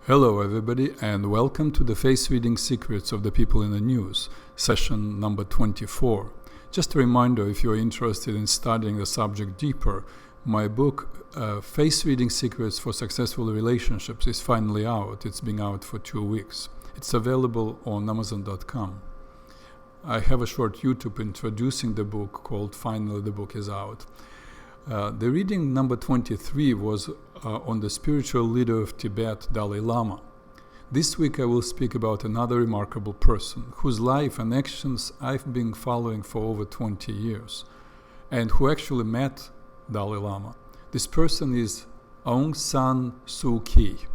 Hello everybody and welcome to the Face Reading Secrets of the People in the News, session number 24. Just a reminder, if you're interested in studying the subject deeper, my book, Face Reading Secrets for Successful Relationships, is finally out. It's been out for 2 weeks. It's available on Amazon.com. I have a short YouTube introducing the book called Finally the Book is Out. The reading number 23 was on the spiritual leader of Tibet, Dalai Lama. This week I will speak about another remarkable person whose life and actions I've been following for over 20 years and who actually met Dalai Lama. This person is Aung San Suu Kyi.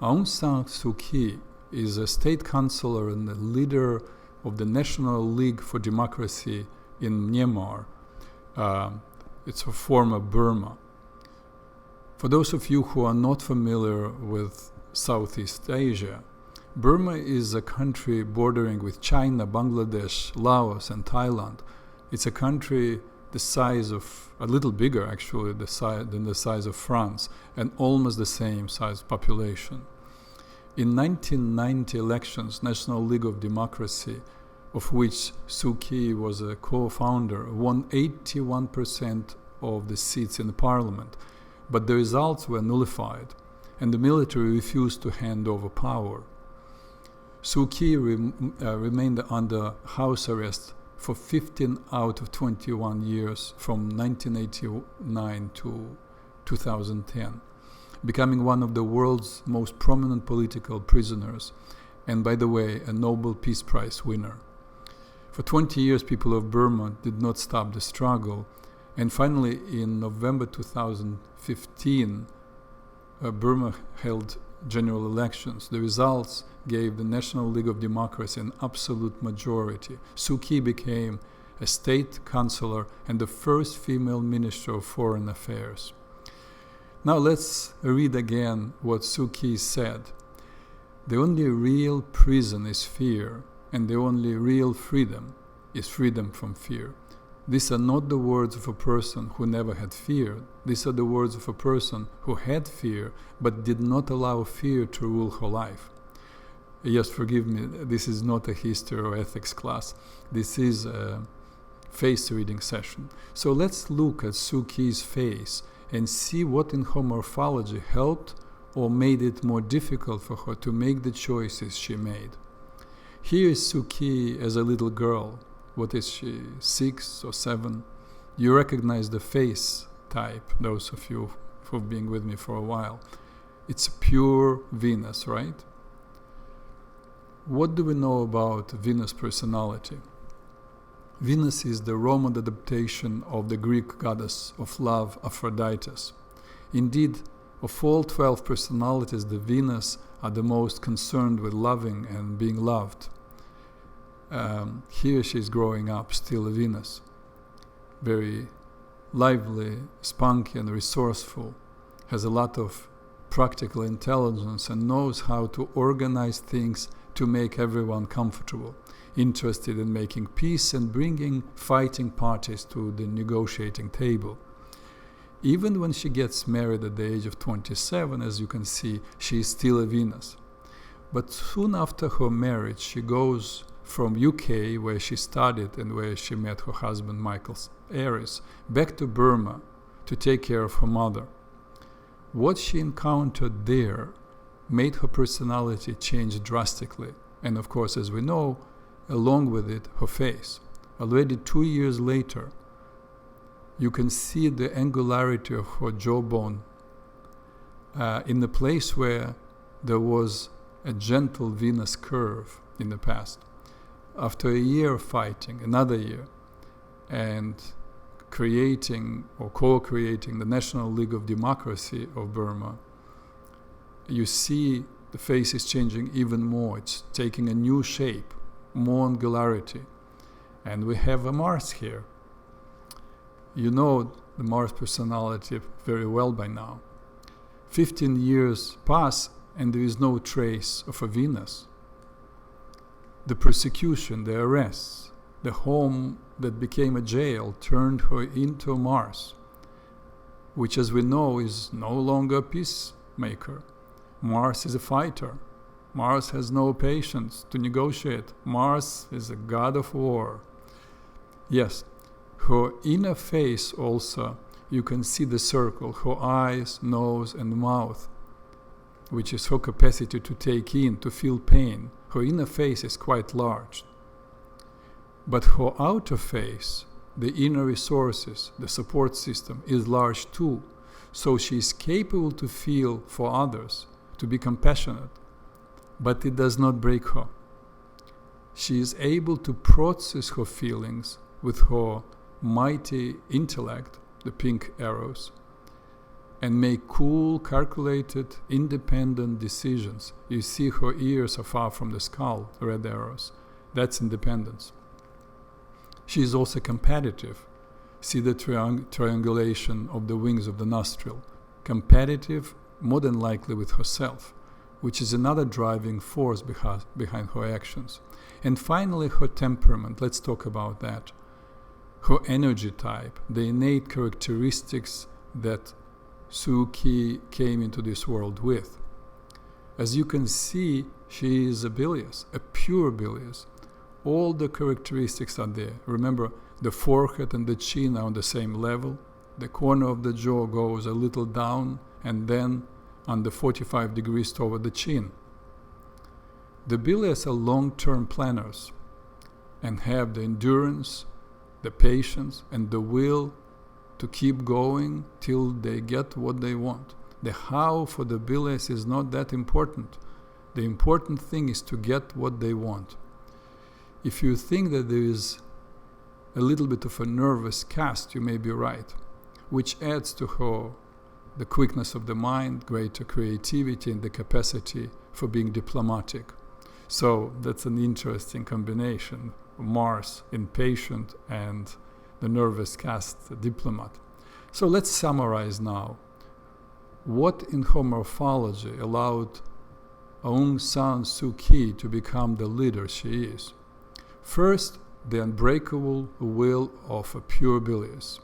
Aung San Suu Kyi is a state councillor and the leader of the National League for Democracy in Myanmar. It's a former Burma. For those of you who are not familiar with Southeast Asia, Burma is a country bordering with China, Bangladesh, Laos, and Thailand. It's a country the size of, a little bigger actually, than the size of France, and almost the same size population. In 1990 elections, National League of Democracy, of which Suu Kyi was a co-founder, won 81% of the seats in the parliament, but the results were nullified, and the military refused to hand over power. Suu Kyi remained under house arrest for 15 out of 21 years from 1989 to 2010, becoming one of the world's most prominent political prisoners, and by the way, a Nobel Peace Prize winner. For 20 years, people of Burma did not stop the struggle, and finally, in November 2015, Burma held general elections. The results gave the National League of Democracy an absolute majority. Suu Kyi became a state councillor and the first female minister of foreign affairs. Now let's read again what Suu Kyi said. The only real prison is fear, and the only real freedom is freedom from fear. These are not the words of a person who never had fear. These are the words of a person who had fear but did not allow fear to rule her life. Yes, forgive me, this is not a history or ethics class. This is a face reading session. So let's look at Suu Kyi's face and see what in her morphology helped or made it more difficult for her to make the choices she made. Here is Suu Kyi as a little girl. What is she, 6 or 7? You recognize the face type, those of you who've been with me for a while. It's pure Venus, right? What do we know about Venus' personality? Venus is the Roman adaptation of the Greek goddess of love, Aphrodite. Indeed, of all 12 personalities, the Venus are the most concerned with loving and being loved. Here she is growing up, still a Venus. Very lively, spunky and resourceful, has a lot of practical intelligence and knows how to organize things to make everyone comfortable, interested in making peace and bringing fighting parties to the negotiating table. Even when she gets married at the age of 27, as you can see, she is still a Venus. But soon after her marriage, she goes from UK, where she studied and where she met her husband Michael Aries, back to Burma to take care of her mother. What she encountered there made her personality change drastically, and of course, as we know, along with it, her face. Already 2 years later, you can see the angularity of her jawbone in the place where there was a gentle Venus curve in the past. After a year of fighting, another year, and creating or co-creating the National League of Democracy of Burma, you see the face is changing even more. It's taking a new shape, more angularity. And we have a Mars here. You know the Mars personality very well by now. 15 years pass and there is no trace of a Venus. The persecution, the arrests, the home that became a jail turned her into Mars, which as we know is no longer a peacemaker. Mars is a fighter. Mars has no patience to negotiate. Mars is a god of war. Yes, her inner face also, you can see the circle, her eyes, nose and mouth, which is her capacity to take in, to feel pain. Her inner face is quite large. But her outer face, the inner resources, the support system, is large too. So she is capable to feel for others, to be compassionate. But it does not break her. She is able to process her feelings with her mighty intellect, the pink arrows, and make cool, calculated, independent decisions. You see her ears are far from the skull, red arrows. That's independence. She is also competitive. See the triangulation of the wings of the nostril. Competitive, more than likely with herself, which is another driving force behind her actions. And finally, her temperament. Let's talk about that. Her energy type, the innate characteristics that Suu-Kyi came into this world with. As you can see, she is a bilious, a pure bilious. All the characteristics are there. Remember, the forehead and the chin are on the same level. The corner of the jaw goes a little down and then under 45 degrees toward the chin. The bilious are long-term planners and have the endurance, the patience, and the will to keep going till they get what they want. The how for the bilious is not that important. The important thing is to get what they want. If you think that there is a little bit of a nervous cast, you may be right, which adds to her the quickness of the mind, greater creativity, and the capacity for being diplomatic. So that's an interesting combination. Mars, impatient, and the nervous cast, diplomat. So let's summarize now. What in her morphology allowed Aung San Suu Kyi to become the leader she is? First, the unbreakable will of a pure bilious.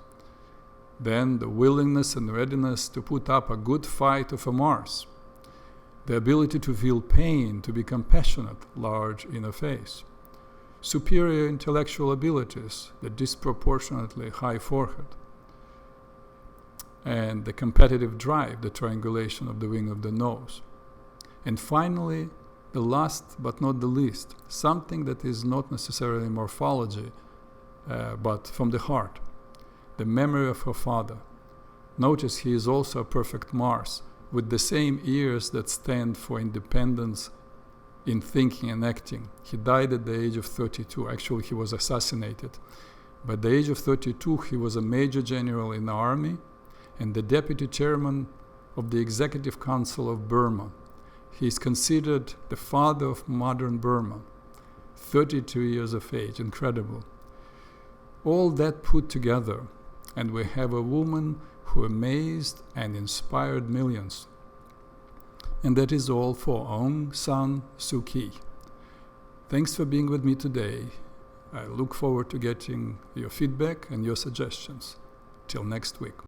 Then the willingness and readiness to put up a good fight of a Mars. The ability to feel pain, to be compassionate, large inner face. Superior intellectual abilities, the disproportionately high forehead. And the competitive drive, the triangulation of the wing of the nose. And finally, the last but not the least, something that is not necessarily morphology, but from the heart. The memory of her father. Notice he is also a perfect Mars, with the same ears that stand for independence in thinking and acting. He died at the age of 32. Actually, he was assassinated. By the age of 32, he was a major general in the army and the deputy chairman of the Executive Council of Burma. He is considered the father of modern Burma. 32 years of age, incredible. All that put together, and we have a woman who amazed and inspired millions. And that is all for Aung San Suu Kyi. Thanks for being with me today. I look forward to getting your feedback and your suggestions. Till next week.